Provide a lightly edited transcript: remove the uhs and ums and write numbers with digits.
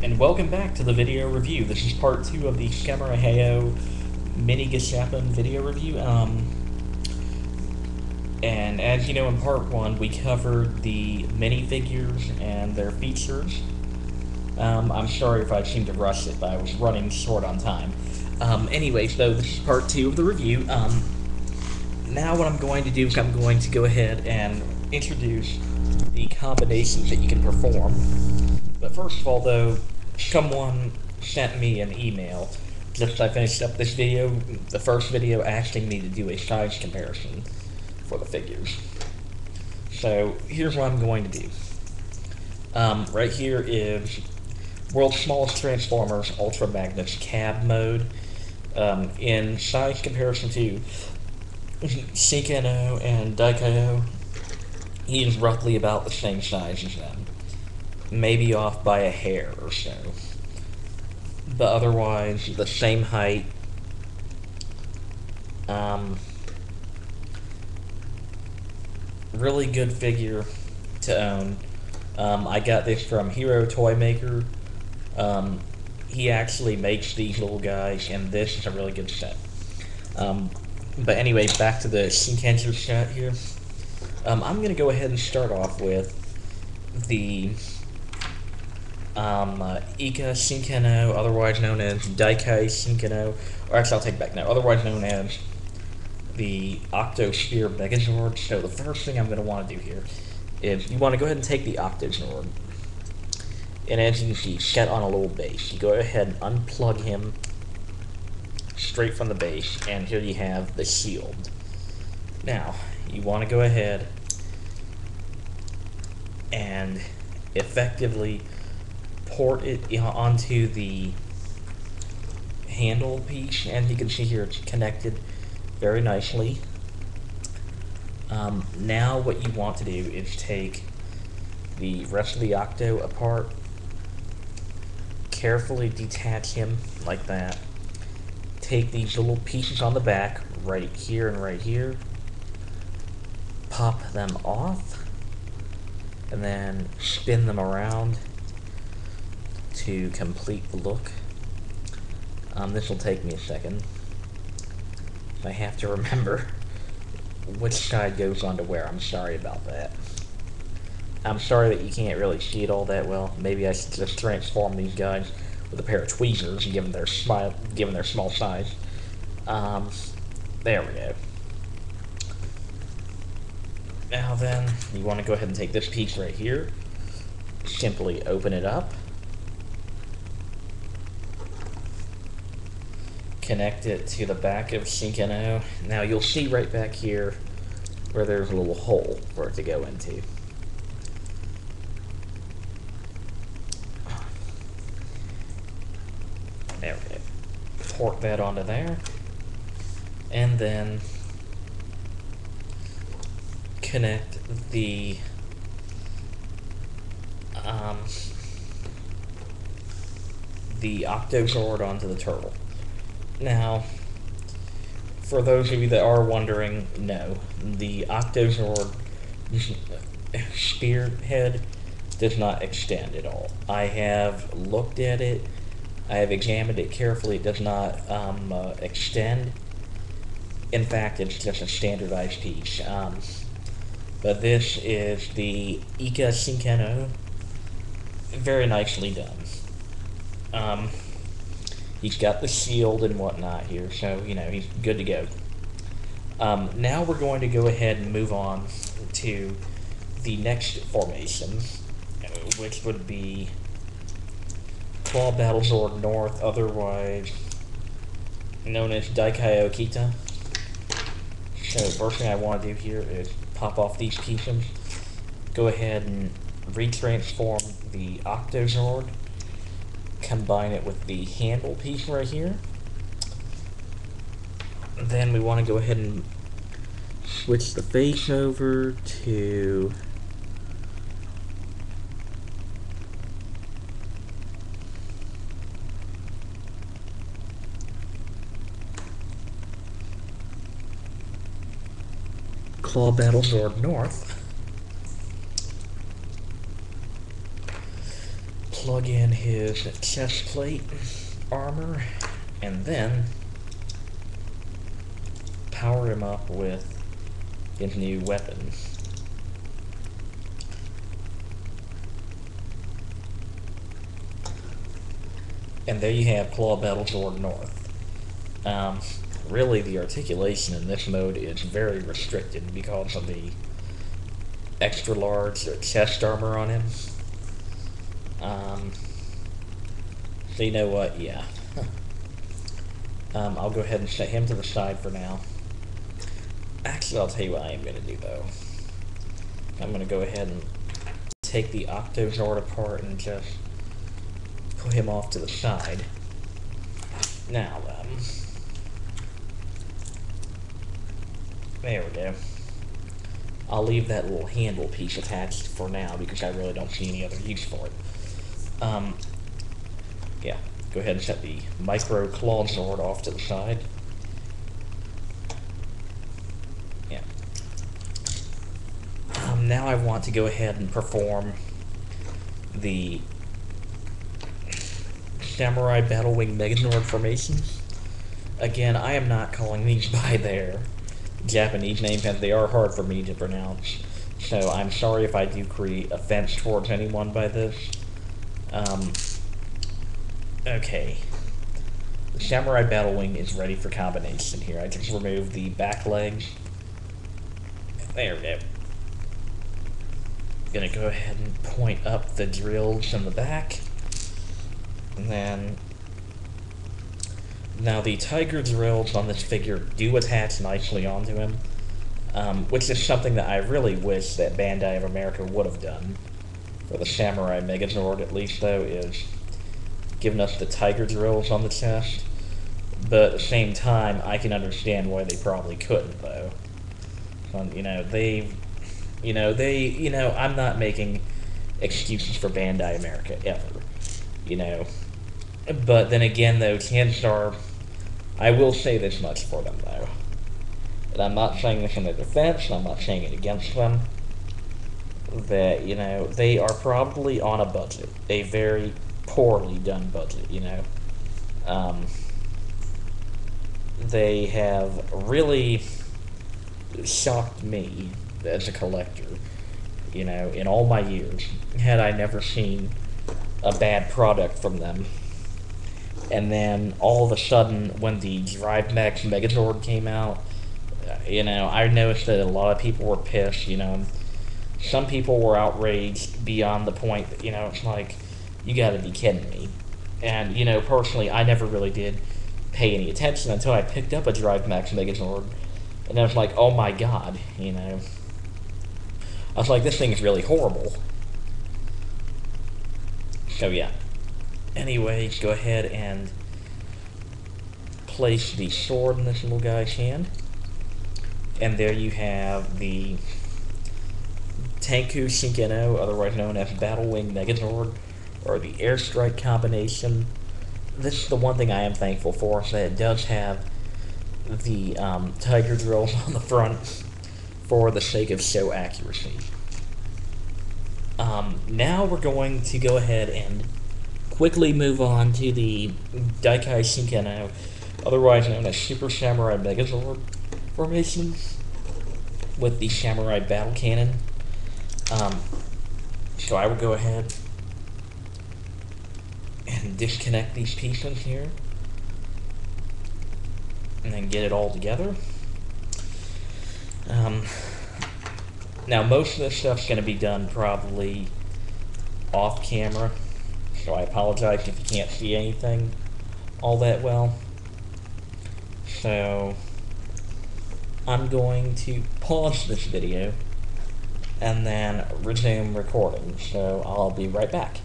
and welcome back to the video review. This is part 2 of the Samurai HaOh Mini Gashapon video review. And as you know, in part 1, we covered the minifigures and their features. I'm sorry if I seemed to rush it, but I was running short on time. Anyway, so this is part 2 of the review. Now what I'm going to do is I'm going to go ahead and introduce the combinations that you can perform. But first of all, though, someone sent me an email just as I finished up this video, the first video, asking me to do a size comparison for the figures. So here's what I'm going to do. Right here is World's Smallest Transformers Ultra Magnus Cab mode. In size comparison to HaOh and HaOh, he is roughly about the same size as them. Maybe off by a hair or so. But otherwise, the same height. Really good figure to own. I got this from Hero Toy Maker. He actually makes these little guys, and this is a really good set. But anyway, back to the Shinkansen set here. I'm going to go ahead and start off with the Ika HaOh, otherwise known as Daikai HaOh, or actually I'll take it back now, otherwise known as the Octosphere Megazord. So the first thing I'm going to want to do here is you want to go ahead and take the Octozord, and as you can see, set on a little base. You go ahead and unplug him straight from the base, and here you have the shield. Now, you want to go ahead and effectively port it onto the handle piece, and you can see here it's connected very nicely. Now what you want to do is take the rest of the Octo apart, carefully detach him like that, take these little pieces on the back right here and right here, pop them off, and then spin them around to complete the look. This will take me a second. I have to remember which side goes on to where. I'm sorry about that. I'm sorry that you can't really see it all that well. Maybe I should just transform these guys with a pair of tweezers and give them their small size. There we go. Now then, you want to go ahead and take this piece right here. Simply open it up. Connect it to the back of HaOh. Now you'll see right back here where there's a little hole for it to go into. There we go. Port that onto there, and then connect the Octozord onto the turtle. Now, for those of you that are wondering, no, the Octozord spearhead does not extend at all. I have looked at it, I have examined it carefully. It does not extend. In fact, it's just a standardized piece. But this is the Ika HaOh. Very nicely done. He's got the shield and whatnot here, so, you know, he's good to go. Now we're going to go ahead and move on to the next formation, which would be Claw Battlezord North, otherwise known as Daikai Okita. So first thing I want to do here is pop off these pieces, go ahead and retransform the Octozord, combine it with the handle piece right here. Then we want to go ahead and switch the face over to Claw Battlezord North. plug in his chest plate armor, and then power him up with his new weapon. And there you have Claw Battlezord North. Really, the articulation in this mode is very restricted because of the extra large chest armor on him. So you know what? Yeah. I'll go ahead and set him to the side for now. Actually, I'll tell you what I am going to do, though. I'm going to go ahead and take the Octozord apart and just put him off to the side. Now, there we go. I'll leave that little handle piece attached for now because I really don't see any other use for it. Yeah, go ahead and set the Micro Clawzord off to the side. Yeah. Now I want to go ahead and perform the Samurai Battlewing Megazord formations. Again, I am not calling these by their Japanese names, and they are hard for me to pronounce. So I'm sorry if I do create offense towards anyone by this. Okay. The Samurai Battlewing is ready for combination here. I just removed the back legs. There we go. Gonna go ahead and point up the drills in the back. And then, now the tiger drills on this figure do attach nicely onto him, which is something that I really wish that Bandai of America would have done for the Samurai Megazord, at least, though, is giving us the tiger drills on the chest. But at the same time, I can understand why they probably couldn't, though. I'm not making excuses for Bandai America ever, But then again, though, chances are, I will say this much for them, though. And I'm not saying this in their defense, and I'm not saying it against them. That, they are probably on a budget. A very poorly done budget, They have really shocked me as a collector, in all my years, had I never seen a bad product from them. And then all of a sudden, when the Drive Max Megazord came out, I noticed that a lot of people were pissed, Some people were outraged beyond the point that, it's like, you gotta be kidding me. And, personally, I never really did pay any attention until I picked up a Drive Max Megazord, and I was like, oh my god, I was like, this thing is really horrible. So, yeah. Anyways, go ahead and place the sword in this little guy's hand. And there you have the Tenku Shinkeno, otherwise known as Battlewing Megazord, or the Airstrike combination. This is the one thing I am thankful for, is that it does have the tiger drills on the front for the sake of show accuracy. Now we're going to go ahead and quickly move on to the Daikai Shinkeno, otherwise known as Super Samurai Megazord formations, with the Samurai Battle Cannon. So I will go ahead and disconnect these pieces here, and then get it all together. Now most of this stuff's going to be done probably off camera, so I apologize if you can't see anything all that well. So I'm going to pause this video and then resume recording, so I'll be right back.